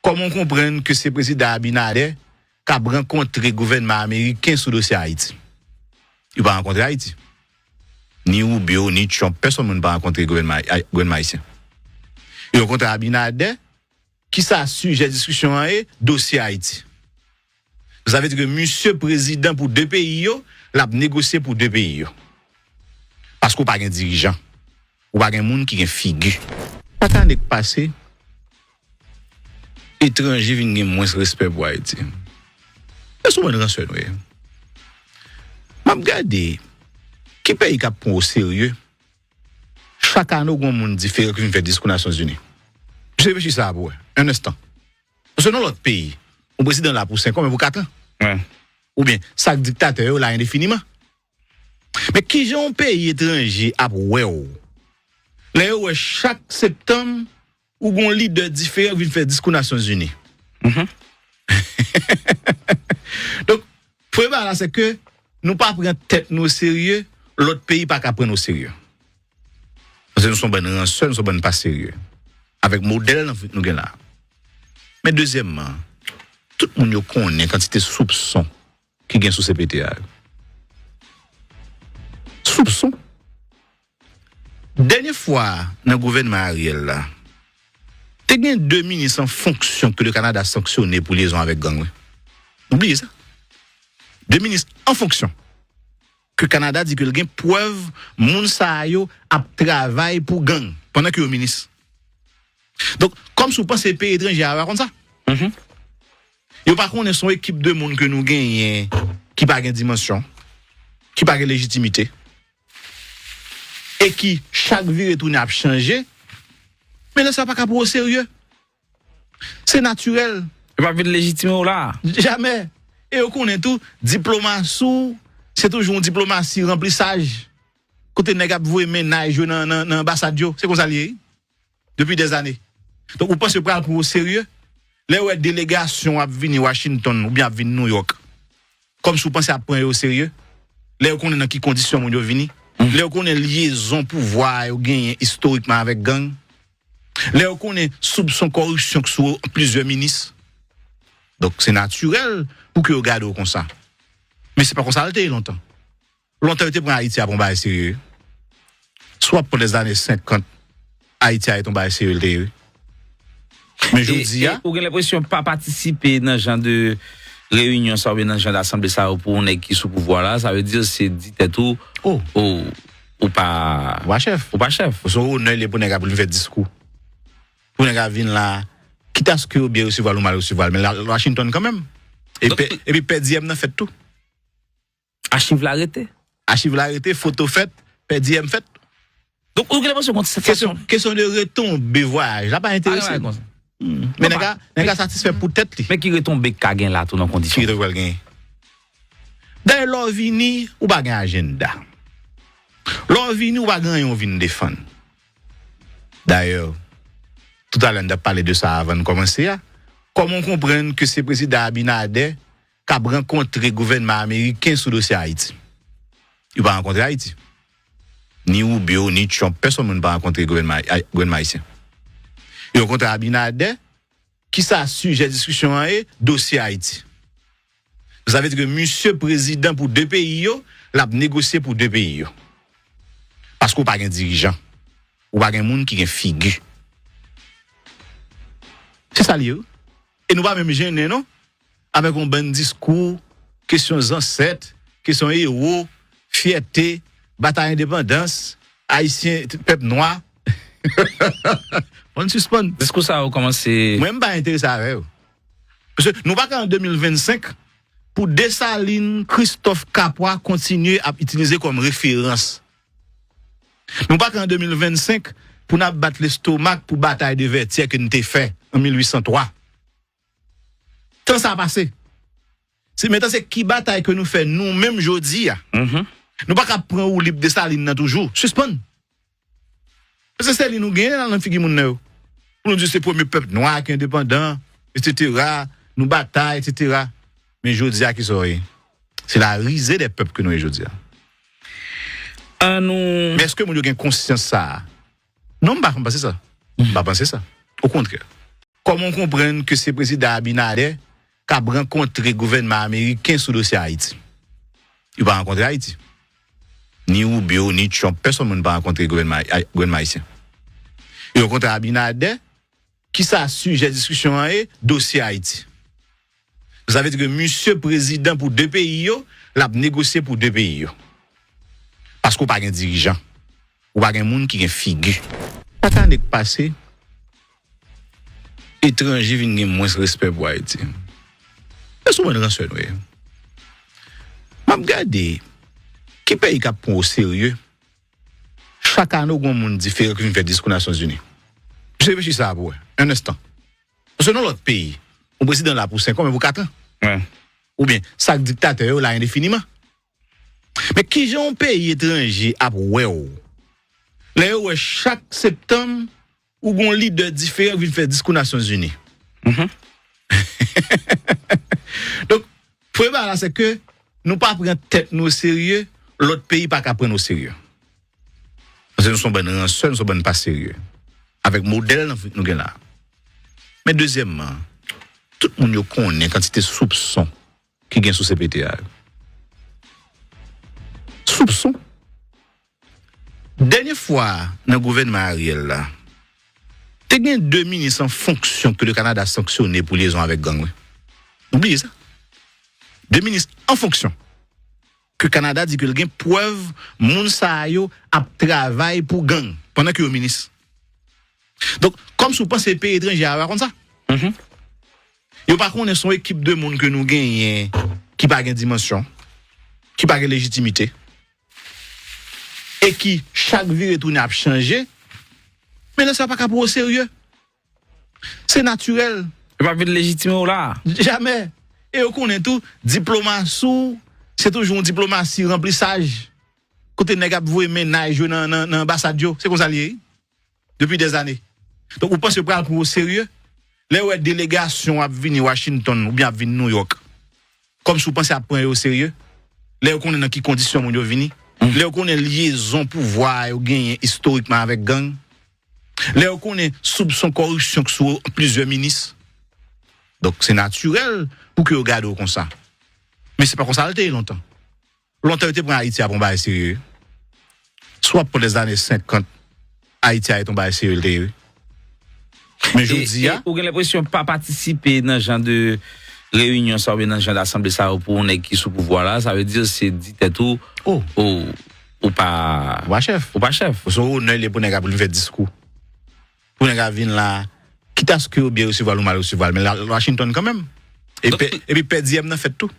comment comprendre que c'est le président Abinader qui a rencontré le gouvernement américain sur le dossier Haïti? Il n'a pas rencontré Haïti. Ni Rubio, ni Trump, personne n'a pas rencontré le gouvernement haïtien. Il a rencontré Abinader qui s'a sujet de discussion est dossier Haïti. Vous savez que monsieur président pour deux pays, l'a négocié pour deux pays. Parce qu'on n'a pas un dirigeant, ou pas un monde qui a une figure. Pas qu'à passer, étrangers viennent moins de respect pour Haïti. C'est souvent une rançon. Je regarde, qui pays qui prend au sérieux, chaque année, il y a un monde différent qui vient faire discours aux Nations Unies. Je sais pas si ça pour un instant. Parce que dans l'autre pays, le président là pour 5 ans, mais pour 4 ans. Ouais. Ou bien, chaque dictateur là indéfiniment. Mais qui j'ai un pays étranger à ouais. Là, chaque septembre, où un leader différent vient faire discours aux Nations Unies. Donc, le problème c'est que nous ne prenons pas tête nous au sérieux, l'autre pays pas qu'à prendre au sérieux. Parce que nous sommes bonnes seuls, nous sommes bonnes pas sérieux. Avec modèle, nous sommes là. Mais deuxièmement, tout le monde connaît quantité de soupçons qui gagnent sous CPTA. Soupçons. Dernière fois, dans le gouvernement Ariel, là, il y a 2 ministres en fonction que le Canada a sanctionné pour liaison avec gang. Oubliez ça. 2 ministres en fonction. Que le Canada dit que le gain preuve, moun sa yo a travail pour gang pendant que le ministre. Donc, comme si vous pensez pays étranger à comme ça. Yo par contre, son équipe de monde que nous gagnons qui pas de dimension, qui pas de légitimité et qui chaque vie retourne à changer. Mais là ça pas pour au sérieux. C'est naturel. Il pas de légitimité là. Jamais. Et on connaît tout diplomatie, c'est toujours une diplomatie remplissage. Côté nèg a voué ménage dans l'ambassade, c'est comme ça lié depuis des années. Donc vous pensez pas pour au sérieux? Là où est délégation à venir Washington ou bien à venir New York. Comme si vous pensez à prendre au sérieux? Là où on est dans quelles conditions vous venir? Là où on est liaison pouvoir ou gagner historiquement avec gang. Là où on est soupçon corruption sur plusieurs ministres. Donc c'est naturel pour que vous regardez comme ça. Mais c'est pas comme ça longtemps. Longtemps était pour Haïti à bomber sérieux. Soit pour les années 50 Haïti a été tombé sérieux. Mais je dis vous avez l'impression de pas participer dans ce genre de réunion ça ou dans ce genre d'assemblée ça pour on est qui sous pouvoir là, ça veut dire c'est dit tout ou pas chef. Ou pas chef. So on est pour nèg pour faire discours. Pour nèg venir là quitte à ce que bien recevoir ou mal recevoir mais la Washington quand même. Et puis PDM n'a fait tout. Archive l'arrêté. Archive l'arrêté, photo faite, PDM fait. Donc vous avez l'impression contre cette question de retombée voyage, là pas intéressé. Mais n'est pas satisfait pour tête li. Mais qui retombe Kagen là tout dans condition. Qui doit gagner. D'ailleurs l'orvini ou pas gain agenda. L'orvini ou pas gain on vient défendre. D'ailleurs tout à l'heure on a parlé de ça avant de commencer. Comment comprendre que c'est président Abinader qui a rencontré le gouvernement américain sur le dossier Haïti? Il n'a pas rencontré Haïti. Ni Rubio, ni Trump, personne n'a pas rencontré le gouvernement haïtien. Il a rencontré Abinader qui s'a sujet de discussion est dossier Haïti. Vous savez que monsieur président pour deux pays, l'a négocié pour deux pays. Parce qu'on n'a pas un dirigeant, ou pas un monde qui a une figure. C'est ça lié. Et nous pas même gêner, non? Avec un bon discours, questions ancêtres, questions héros, fierté, bataille indépendance, haïtien, peuple noir. On suspend. Est-ce que ça a commencé? Moi, je ne suis pas intéressé à vous. Parce que nous pas qu'en 2025, pour Dessalines, Christophe Capois continuer à utiliser comme référence. Nous pas qu'en 2025, pour nous battre l'estomac pour bataille de Vertières que nous avons fait en 1803. Tant ça a passé. C'est maintenant c'est qui bataille que nous faisons nous-mêmes aujourd'hui. Nous pas qu'à prendre ou libre Dessalines toujours. Suspend. Parce que c'est lui nous gagne dans figure moun nou. Pour nous dire c'est le premier peuple noir qui est indépendant, etc. Nous bataille, etc. Mais je dis à qui c'est la risée des peuples que nous je dis. Mais est-ce que nous avons conscience ça? Non, je ne pense pas ça. Je ne pense pas ça. Au contraire. comment comprendre que c'est président Abinader qui a rencontré le gouvernement américain sur le dossier Haïti? Il va rencontrer Haïti. Ni Rubio, ni Trump, personne ne va rencontrer le gouvernement haïtien. Il rencontre Abinader qui ça sujet discussion est dossier Haïti. Vous savez que monsieur président pour deux pays, l'a négocié pour deux pays. Parce qu'on pas un dirigeant, ou pas un monde qui a une figure. Pas tant de passé, étranger viennent moins respect pour Haïti. C'est souvent dans ce noyau. Je regarde qui pays qui prend au sérieux. Chaque année, on a un monde différent qui vient faire discours aux Nations Unies. Je réfléchis ça pour un instant. Parce que dans l'autre pays, on président là pour 5 ans, mais pour 4 ans. Ouais. Ou bien, chaque dictateur là indéfiniment. Mais qui j'ai un pays étranger à ouais. Là, chaque septembre, où un leader différent vient faire discours aux Nations Unies. Donc, le problème c'est que nous ne prenons pas tête nous au sérieux, l'autre pays pas qu'à prendre au sérieux. Parce que nous sommes bonnes seuls, nous sommes bonnes pas sérieux. Avec modèle, nous sommes là. Mais deuxièmement, tout le monde connaît quantité de soupçons qui gagnent sous CPTA. Soupçons. Dernière fois, dans le gouvernement Ariel, là, il y a 2 ministres en fonction que le Canada a sanctionné pour liaison avec gang. Oubliez ça. 2 ministres en fonction. Que le Canada dit que le gain preuve, moun sa yo a travail pour gang pendant que le ministre. Donc, comme si vous pensez pays étranger à comme ça. Yo par contre, son équipe de monde que nous gagnons qui pas de dimension, qui pas de légitimité, et qui, chaque vie retourne à changer, mais là, ça pas pour au sérieux. C'est naturel. Il pas de légitimité là. Jamais. Et on connaît tout, diplomatie, c'est toujours une diplomatie remplissage. Côté nèg ap voye ménage dans l'ambassade, c'est comme ça lié. Depuis des années. Donc, vous pensez que pour au sérieux? Là où est délégation à venir Washington ou bien à venir New York. Comme si vous pensez à prendre au sérieux? Là où on est dans quelles conditions vous venir? Là où on est liaison pouvoir ou gagner historiquement avec gang? Là où on est soupçon corruption sur plusieurs ministres? Donc, c'est naturel pour que vous regardez comme ça. Mais c'est pas comme ça longtemps. Longtemps, vous pour Haïti à un bail sérieux. Soit pour les années 50, Haïti a été un bail sérieux. Mais je dis, vous avez l'impression de pas participer dans ce genre de réunion, ça veut dans ce genre d'assemblée, ça pour on est qui sous pouvoir là, ça veut dire c'est dit tout ou pas chef. Ou pas chef. Parce que on est pour nèg pour faire discours. Pour nèg venir là, quitte à ce que bien recevoir ou mal recevoir, mais Washington quand même. Et puis PDM n'a fait tout.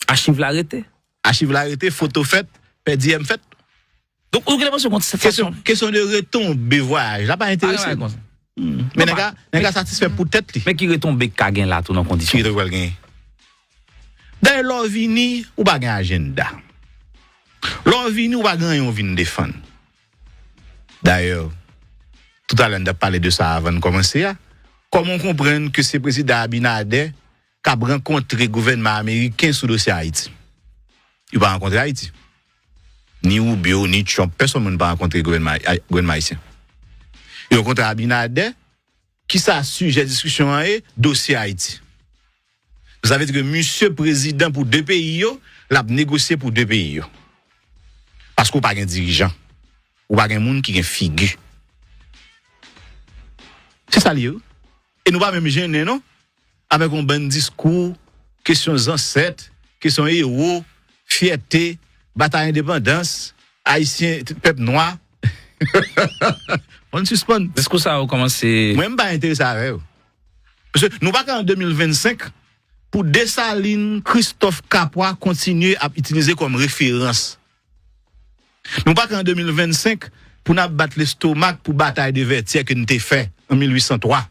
Archive l'arrêté. Archive l'arrêté, photo faite, PDM fait. Donc vous avez l'impression contre cette question de retombée voyage, là pas intéressant. Mais les gars satisfait pour tête li. Mais qui retombe Kagen là tout dans condition. Qui retombe gain. D'ailleurs l'on vini ou pas gain agenda. L'on vini ou pas gain on vinn défendre. D'ailleurs tout à l'heure on a parlé de ça avant de commencer. Comment comprendre que c'est président Abinader qui a rencontré le gouvernement américain sur le dossier Haïti? Il va rencontrer Haïti. Ni Rubio, ni Trump, personne ne va rencontrer le gouvernement haïtien. Il rencontre Abinader qui ça sujet discussion est dossier Haïti. Vous savez que monsieur président pour deux pays, l'a négocié pour deux pays. Parce qu'on pas un dirigeant, ou pas un monde qui a une figure. C'est ça lié. Et nous pas même gêner non avec un bon discours, questions ancêtres, questions héros, fierté, bataille indépendance, haïtien peuple noir. On suspend. Est-ce que ça a commencé? Moi, je ne suis pas intéressé avec eux. Parce que nous pas qu'en 2025, pour Dessalines, Christophe Capois continuer à utiliser comme référence. Nous pas qu'en 2025, pour nous battre l'estomac pour bataille de Vertières que nous avons fait en 1803.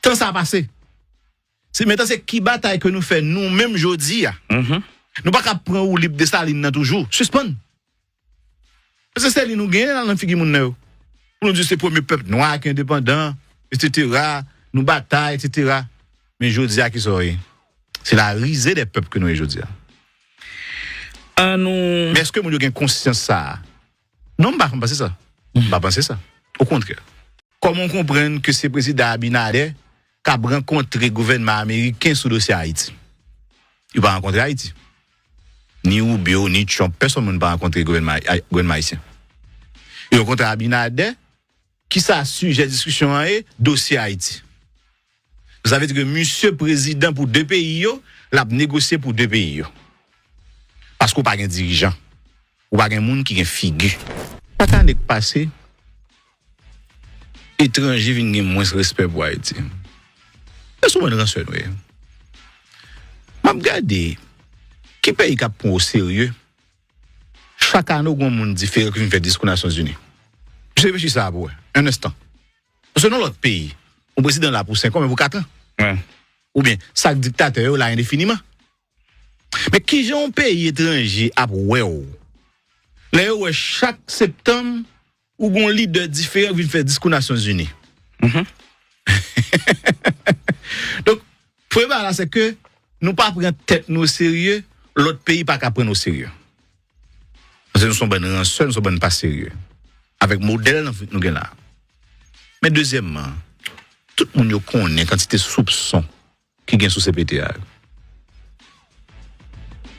Tant ça a passé. C'est maintenant c'est qui bataille que nous faisons nous-mêmes aujourd'hui. Nous pas qu'à prendre ou libre Dessalines toujours. Suspend. Parce que c'est nous gagnons dans la figure moun. Nous disons c'est le premier peuple noir qui est indépendant, etc. Nous bataille, etc. Mais je dis à qui c'est la risée des peuples que nous aujourd'hui. Mais est-ce que nous avons conscience de ça? Non, je ne pense pas ça. Je ne pense pas ça. Au contraire. comment comprendre que c'est le président Abinader qui a rencontré le gouvernement américain sur le dossier Haïti? Il n'a pas rencontré Haïti. Ni Rubio, ni Trump, personne n'a pas rencontré le gouvernement haïtien. Il a rencontré Abinader qui s'est sujet à la discussion à dossier Haïti. Vous savez que monsieur président pour deux pays, l'a négocié pour deux pays. Parce qu'on n'a pas un dirigeant. Ou pas un monde qui a une figure. Pas qu'à passer, étrangers viennent moins de respect pour Haïti. C'est souvent une rançon. Je regarde qui pays qui prend au sérieux. Chaque année, il y a un monde différent qui vient faire discours aux Nations Unies. Je réfléchis ça pour un instant. Parce que dans l'autre pays, le président là pour 5 ans, mais pour 4 ans. Ouais. Ou bien, chaque dictateur là indéfiniment. Mais qui j'ai un pays étranger à ouais. Là, chaque septembre, où un leader différent vient faire discours aux Nations Unies. Donc, le problème là, c'est que nous ne pas prendre tête nous au sérieux, l'autre pays pas qu'à prendre au sérieux. Parce que nous sommes bonnes rançons, nous sommes pas sérieux. Avec modèle, nous sommes là. Mais deuxièmement, tout le monde connaît quantité de soupçons qui gagnent sous CPTA.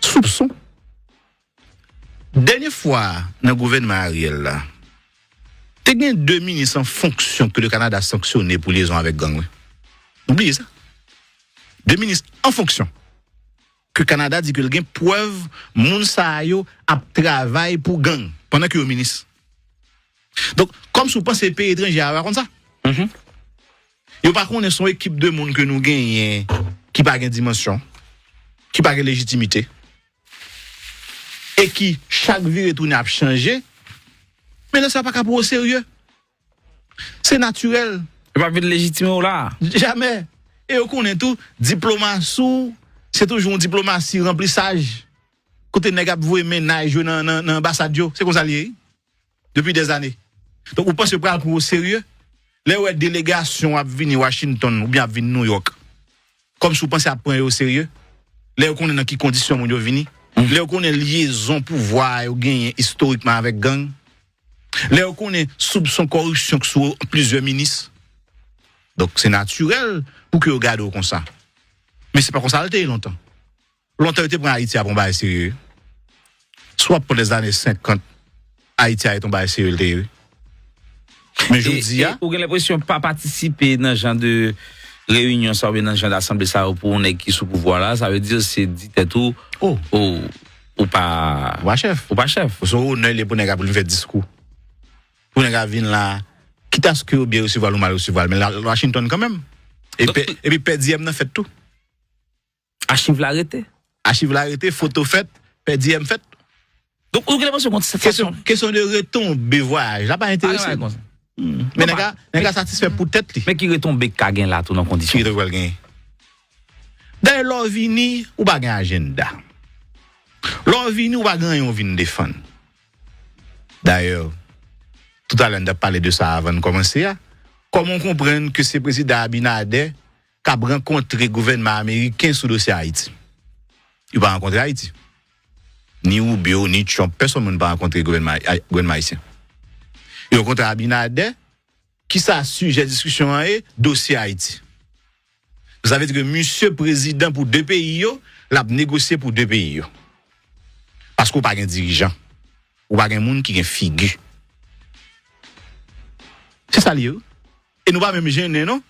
Soupçons. Dernière fois, dans le gouvernement Ariel, là, il y a 2 ministres en fonction que le Canada a sanctionné pour liaison avec gang. Oubliez ça. 2 ministres en fonction. Que le Canada dit que le gain preuve, moun sa yo a travail pour gang pendant que le ministre. Donc, comme si vous pensez pays étranger à comme ça. Yo par contre, son équipe de monde que nous gagnons qui pas de dimension, qui pas de légitimité et qui chaque vie retourne a changé. Mais là ça pas pour au sérieux. C'est naturel. Il pas de légitimité là. Jamais. Et on connaît tout diplomatie, c'est toujours une diplomatie remplissage. Côté nèg a voué ménage dans ambassade yo, c'est comme ça lié depuis des années. Donc vous pensez pas pour au sérieux? Les ouais délégation a venir Washington ou bien a venir New York. Comme si vous pensez à prendre au sérieux. Les on est dans quelles conditions mon yo vini. Les on est liaison pouvoir ou gagner historiquement avec gang. Les on est soupçon corruption sur plusieurs ministres. Donc c'est naturel pour que vous regardez comme ça. Mais c'est pas comme ça a été longtemps. Longtemps était pour Haïti à prendre sérieux. Soit pour les années 50 Haïti a été tombé sérieux. Mais je dis vous avez l'impression de pas participer dans ce genre de réunion, ça dans ce genre d'assemblée ça pour on est qui sous pouvoir là, ça veut dire c'est dit tout ou pas chef. Ou pas chef. Parce que on est pour nèg pour faire discours. Pour nèg venir là, quitte à ce que bien recevoir ou mal recevoir, mais Washington quand même. Et puis PDM n'a fait tout. Archive l'arrêté. Archive l'arrêté, photo faite, PDM fait. Donc vous avez l'impression contre cette façon. Question de retomber voyage, là pas intéressé. Mais les gars satisfait pour tête li. Mais qui retombe Kagen là tout dans condition. Qui devrait gagner. D'ailleurs l'on vini ou pas gagne agenda. L'on vini ou pas gagne on vient défendre. D'ailleurs tout à l'heure on a parlé de ça avant de commencer. Comment comprendre que c'est le président Abinader qui a rencontré le gouvernement américain sur le dossier Haïti? Il n'a pas rencontré Haïti. Ni Rubio, ni Trump, personne n'a pas rencontré le gouvernement haïtien. Il a rencontré Abinader qui s'est sujet à la discussion à dossier Haïti. Vous savez que monsieur président pour deux pays, l'a négocié pour deux pays. Parce qu'on n'a pas un dirigeant. Ou pas un monde qui a une figure. C'est ça lié. Et nous pas même gêner, non?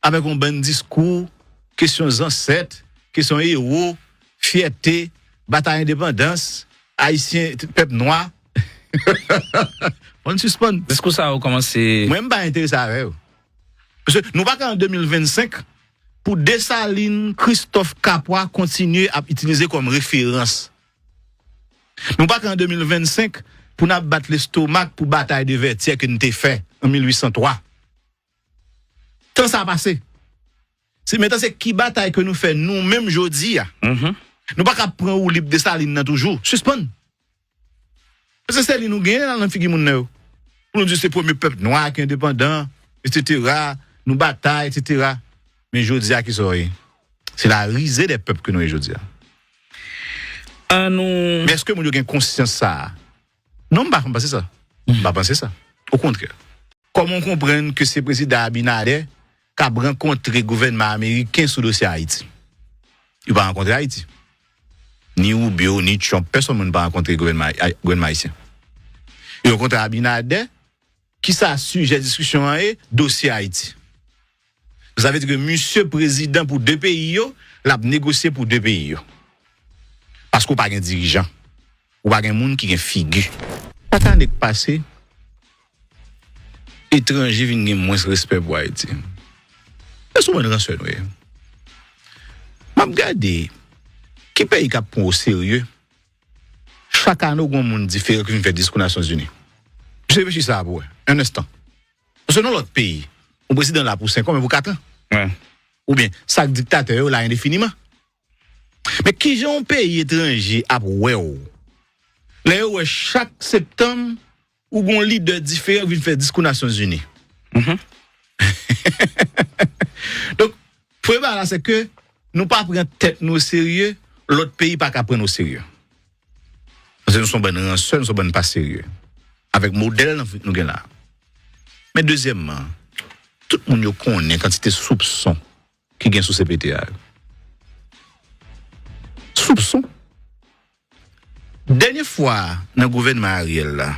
Avec un bon discours, questions ancêtres, questions héros, fierté, bataille indépendance, haïtien, peuple noir. On suspend. Est-ce que ça a commencé? Moi, je ne suis pas intéressé avec vous. Parce que nous pas qu'en 2025, pour Dessalines, Christophe Capois continuer à utiliser comme référence. Nous pas qu'en 2025, pour nous battre l'estomac pour bataille de Vertières que nous avons fait en 1803. Tant ça a passé. C'est maintenant c'est qui bataille que nous faisons nous-mêmes aujourd'hui. Nous pas qu'à prendre ou libre Dessalines toujours. Suspend. Parce que c'est nous gagnons dans la figure moun. Pour nous dire c'est le premier peuple noir qui est indépendant, etc. Nous bataille, etc. Mais je dis à qui c'est la risée des peuples que nous aujourd'hui. Mais est-ce que nous avons conscience de ça? Non, je ne pense pas penser ça. Je ne pense pas penser ça. Au contraire. comment comprendre que c'est le président Abinader qui a rencontré le gouvernement américain sur le dossier Haïti? Il n'a pas rencontré Haïti. Ni Rubio, ni Trump, personne n'a pas rencontré le gouvernement haïtien. Il a rencontré Abinader qui ça sujet discussion est dossier Haïti. Vous savez que monsieur président pour deux pays, l'a négocié pour deux pays. Parce qu'on n'a pas un dirigeant. Ou pas un monde qui a une figure. Pas tant de passer. Étrangers viennent moins respect pour Haïti. C'est souvent une rançon, oui. Je regarde, qui pays qui prend au sérieux? Chaque année, il y a un monde différent qui vient faire discours aux Nations Unies. Je réfléchis ça pour un instant. Parce que dans l'autre pays, le président là pour 5 ans, mais pour 4 ans. Ouais. Ou bien, chaque dictateur là indéfiniment. Mais qui ont un pays étranger à là, chaque septembre, où un leader différent vient faire discours aux Nations Unies. Donc, le problème là, c'est que nous ne prenons pas tête nous au sérieux, l'autre pays pas qu'à prendre au sérieux. Parce que nous sommes bonnes rançons, nous sommes bonnes pas sérieux. Avec modèle, nous sommes là. Mais deuxièmement, tout le monde connaît quantité de soupçons qui gagne sous CPTA. Soupçons. Dernière fois, dans le gouvernement Ariel, là,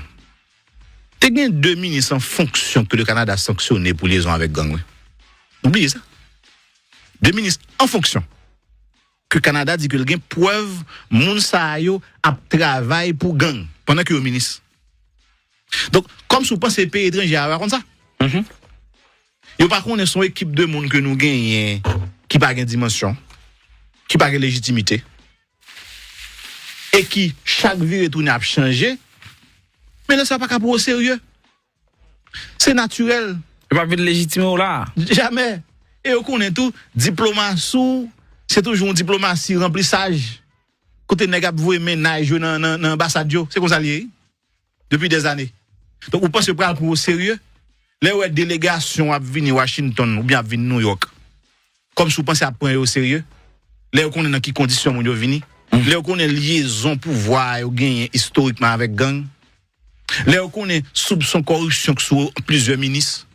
il y a 2 ministres en fonction que le Canada a sanctionné pour liaison avec gang. Oubliez ça. 2 ministres en fonction. Que le Canada dit que le gain preuve, moun sa yo a travail pour gang pendant que le ministre. Donc, comme si vous pensez pays étranger à comme ça. Yo par contre, son équipe de monde que nous gagnons qui pas de dimension, qui pas de légitimité, et qui chaque vie retourne à changer. Mais là, ça pas pour au sérieux. C'est naturel. Il pas de légitimité là. Jamais. Et on connaît tout, diplomatie, c'est toujours une diplomatie remplissage. Côté nèg a voué ménage dans l'ambassade, c'est comme ça lié depuis des années. Donc, vous pensez pas pour au sérieux? Là où délégation a venir Washington ou bien a venir New York. Comme si vous pensez à prendre au sérieux? Là où on est dans quelles conditions vous venir? Là où on est liaison pouvoir ou gagner historiquement avec gang? Là où on est soupçon corruption sur plusieurs ministres?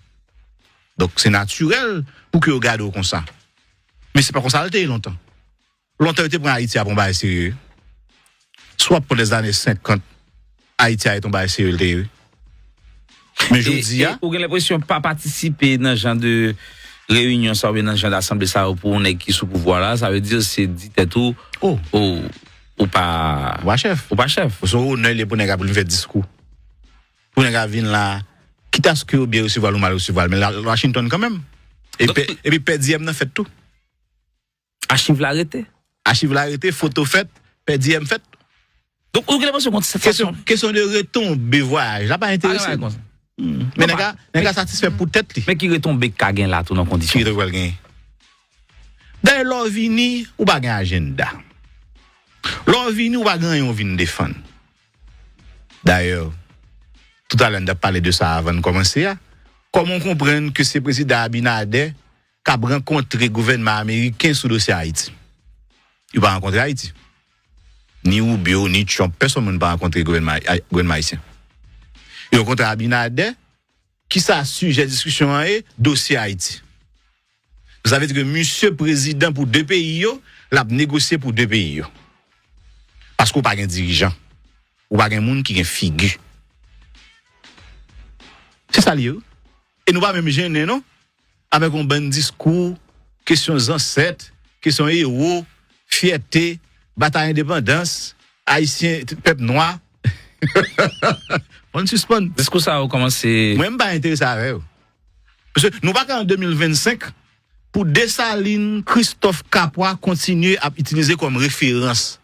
Donc, c'est naturel pour que vous regardez comme ça. Mais c'est pas comme ça longtemps. Longtemps, vous pris Haïti à prendre sérieux. Soit pour les années 50, Haïti a été tombé sérieux. Mais je dis, vous avez l'impression de ne pas participer dans ce genre de réunion, ça veut dire dans ce genre d'assemblée, ça pour on est qui sous pouvoir là, ça veut dire c'est dit tout ou pas chef. Ou pas chef. Parce que on est pour nous faire discours. Pour nous venir là, quitte à ce que bien recevoir ou mal recevoir, mais Washington quand même. Et puis PDM n'a fait tout. Archive l'arrêté. Archive l'arrêté, photo faite, PDM fait. Donc vous avez l'impression contre cette question de retombée voyage, là pas intéressé. Mais les gars satisfait pour tête. Mais qui retombe Kagen là, tout dans condition. Qui retombe gagner. D'ailleurs, l'Orvini, ou pas un agenda. L'Orvini, ou pas un vin défendre. D'ailleurs, tout à l'heure, on a parlé de ça avant de commencer. Comment comprendre que c'est le président Abinader qui a rencontré le gouvernement américain sur le dossier Haïti? Il n'a pas rencontré Haïti. Ni Rubio, ni Trump, personne n'a pas rencontré le gouvernement haïtien. Il a rencontré Abinader qui ça sujet discussion est dossier Haïti. Vous savez que monsieur président pour deux pays, l'a négocié pour deux pays. Parce qu'on n'a pas un dirigeant. Ou pas un monde qui a une figure. C'est ça lié. Et nous pas même gêner, non? Avec un bon discours, questions ancêtres, questions héros, fierté, bataille indépendance, haïtien, peuple noir. On suspend. Est-ce que ça a commencé? Moi, je ne suis pas intéressé avec eux. Parce que nous pas qu'en 2025, pour Dessalines, Christophe Capois continuer à utiliser comme référence.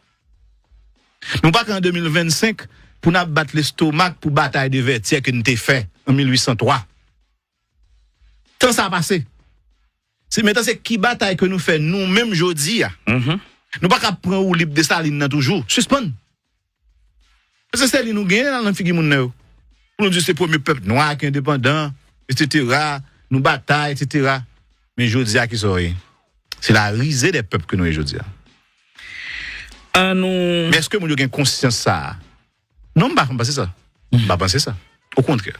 Nous pas qu'en 2025, pour nous battre l'estomac pour bataille de Vertières que nous avons fait en 1803. Tant ça a passé. C'est maintenant c'est qui bataille que nous faisons nous-mêmes aujourd'hui. Nous pas qu'à prendre ou libre Dessalines toujours. Suspend. Parce que c'est nous gagne dans la figure moun. Pour nous dire c'est le premier peuple noir qui est indépendant, etc. Nous bataille, etc. Mais aujourd'hui qui sont c'est la risée des peuples que nous aujourd'hui. Mais est-ce que nous avons conscience de ça? Non, je ne pense pas ça. Je ne pense pas ça. Au contraire.